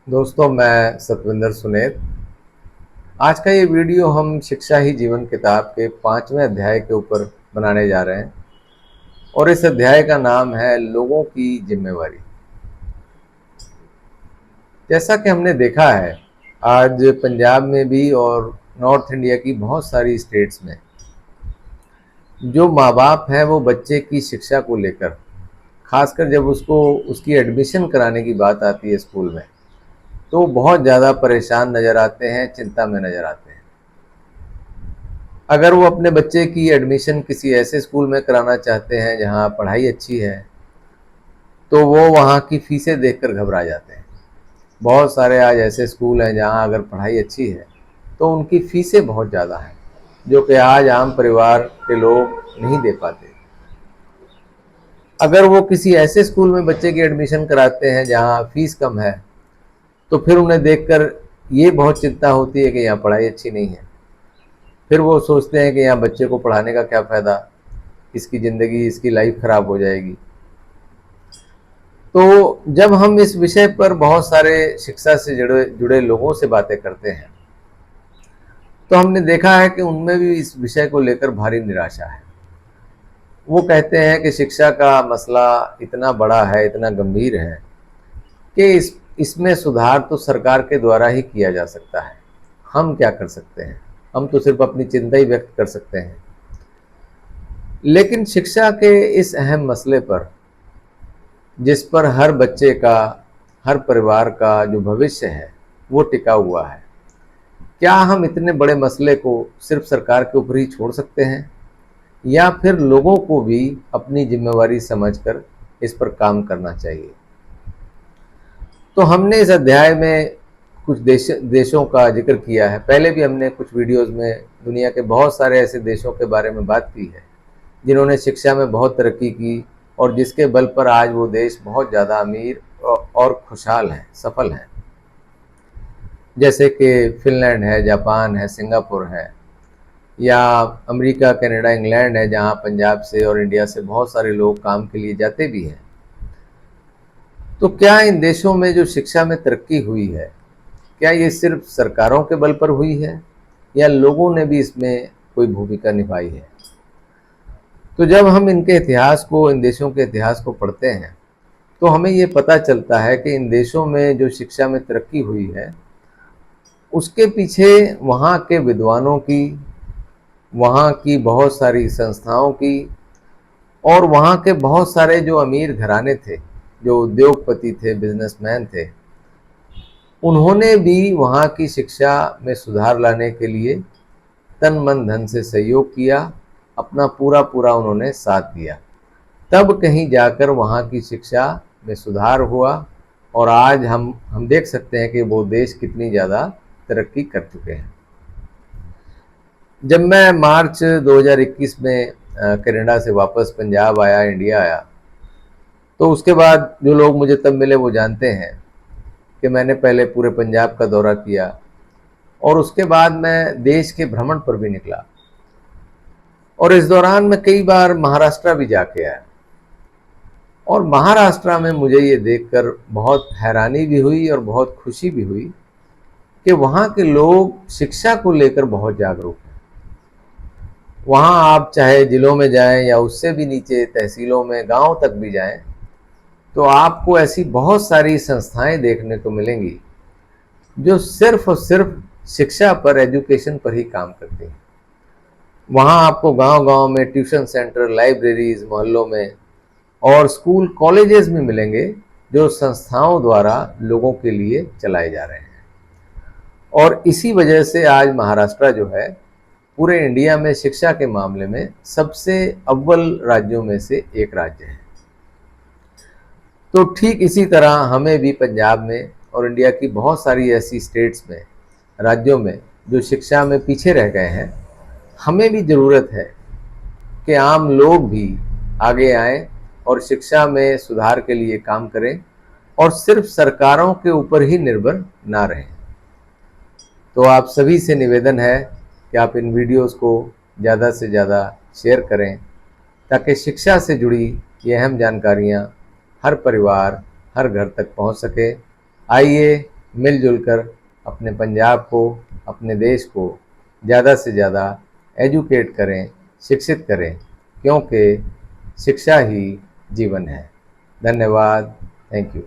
दोस्तों, मैं सतविंदर सुनेत। आज का ये वीडियो हम शिक्षा ही जीवन किताब के 5वें अध्याय के ऊपर बनाने जा रहे हैं और इस अध्याय का नाम है लोगों की जिम्मेवारी। जैसा कि हमने देखा है, आज पंजाब में भी और नॉर्थ इंडिया की बहुत सारी स्टेट्स में जो माँ बाप हैं वो बच्चे की शिक्षा को लेकर, खासकर जब उसको उसकी एडमिशन कराने की बात आती है स्कूल में, तो बहुत ज़्यादा परेशान नज़र आते हैं, चिंता में नज़र आते हैं। अगर वो अपने बच्चे की एडमिशन किसी ऐसे स्कूल में कराना चाहते हैं जहाँ पढ़ाई अच्छी है, तो वो वहाँ की फ़ीसें देखकर घबरा जाते हैं। बहुत सारे आज ऐसे स्कूल हैं जहाँ अगर पढ़ाई अच्छी है तो उनकी फ़ीसें बहुत ज़्यादा हैं, जो कि आज आम परिवार के लोग नहीं दे पाते। अगर वो किसी ऐसे स्कूल में बच्चे की एडमिशन कराते हैं जहाँ फ़ीस कम है, तो फिर उन्हें देखकर ये बहुत चिंता होती है कि यहाँ पढ़ाई अच्छी नहीं है। फिर वो सोचते हैं कि यहाँ बच्चे को पढ़ाने का क्या फ़ायदा, इसकी ज़िंदगी, इसकी लाइफ ख़राब हो जाएगी। तो जब हम इस विषय पर बहुत सारे शिक्षा से जुड़े जुड़े लोगों से बातें करते हैं, तो हमने देखा है कि उनमें भी इस विषय को लेकर भारी निराशा है। वो कहते हैं कि शिक्षा का मसला इतना बड़ा है, इतना गंभीर है कि इसमें सुधार तो सरकार के द्वारा ही किया जा सकता है। हम क्या कर सकते हैं? हम तो सिर्फ अपनी चिंता ही व्यक्त कर सकते हैं। लेकिन शिक्षा के इस अहम मसले पर, जिस पर हर बच्चे का, हर परिवार का जो भविष्य है वो टिका हुआ है, क्या हम इतने बड़े मसले को सिर्फ सरकार के ऊपर ही छोड़ सकते हैं, या फिर लोगों को भी अपनी जिम्मेवारी समझकर इस पर काम करना चाहिए? तो हमने इस अध्याय में कुछ देशों का जिक्र किया है। पहले भी हमने कुछ वीडियोस में दुनिया के बहुत सारे ऐसे देशों के बारे में बात की है जिन्होंने शिक्षा में बहुत तरक्की की और जिसके बल पर आज वो देश बहुत ज़्यादा अमीर और खुशहाल हैं, सफल हैं। जैसे कि फिनलैंड है, जापान है, सिंगापुर है, या अमेरिका, कनाडा, इंग्लैंड है, जहाँ पंजाब से और इंडिया से बहुत सारे लोग काम के लिए जाते भी हैं। तो क्या इन देशों में जो शिक्षा में तरक्की हुई है, क्या ये सिर्फ सरकारों के बल पर हुई है, या लोगों ने भी इसमें कोई भूमिका निभाई है? तो जब हम इनके इतिहास को, इन देशों के इतिहास को पढ़ते हैं, तो हमें ये पता चलता है कि इन देशों में जो शिक्षा में तरक्की हुई है, उसके पीछे वहाँ के विद्वानों की, वहाँ की बहुत सारी संस्थाओं की, और वहाँ के बहुत सारे जो अमीर घराने थे, जो उद्योगपति थे, बिजनेसमैन थे, उन्होंने भी वहाँ की शिक्षा में सुधार लाने के लिए तन मन धन से सहयोग किया, अपना पूरा पूरा उन्होंने साथ दिया। तब कहीं जाकर वहाँ की शिक्षा में सुधार हुआ और आज हम देख सकते हैं कि वो देश कितनी ज़्यादा तरक्की कर चुके हैं। जब मैं मार्च 2021 में कनाडा से वापस पंजाब आया, इंडिया आया, तो उसके बाद जो लोग मुझे तब मिले वो जानते हैं कि मैंने पहले पूरे पंजाब का दौरा किया और उसके बाद मैं देश के भ्रमण पर भी निकला, और इस दौरान मैं कई बार महाराष्ट्र भी जाके आया। और महाराष्ट्र में मुझे ये देखकर बहुत हैरानी भी हुई और बहुत खुशी भी हुई कि वहाँ के लोग शिक्षा को लेकर बहुत जागरूक हैं। वहाँ आप चाहे जिलों में जाएं या उससे भी नीचे तहसीलों में, गांव तक भी जाएं, तो आपको ऐसी बहुत सारी संस्थाएं देखने को मिलेंगी जो सिर्फ और सिर्फ शिक्षा पर, एजुकेशन पर ही काम करती हैं। वहाँ आपको गांव-गांव में ट्यूशन सेंटर, लाइब्रेरीज मोहल्लों में और स्कूल, कॉलेजेस में मिलेंगे जो संस्थाओं द्वारा लोगों के लिए चलाए जा रहे हैं। और इसी वजह से आज महाराष्ट्र जो है पूरे इंडिया में शिक्षा के मामले में सबसे अव्वल राज्यों में से एक राज्य है। तो ठीक इसी तरह हमें भी पंजाब में और इंडिया की बहुत सारी ऐसी स्टेट्स में, राज्यों में जो शिक्षा में पीछे रह गए हैं, हमें भी ज़रूरत है कि आम लोग भी आगे आएं और शिक्षा में सुधार के लिए काम करें और सिर्फ सरकारों के ऊपर ही निर्भर ना रहें। तो आप सभी से निवेदन है कि आप इन वीडियोस को ज़्यादा से ज़्यादा शेयर करें ताकि शिक्षा से जुड़ी ये अहम जानकारियाँ हर परिवार, हर घर तक पहुंच सके। आइए मिलजुल कर अपने पंजाब को, अपने देश को ज़्यादा से ज़्यादा एजुकेट करें, शिक्षित करें, क्योंकि शिक्षा ही जीवन है। धन्यवाद। Thank you.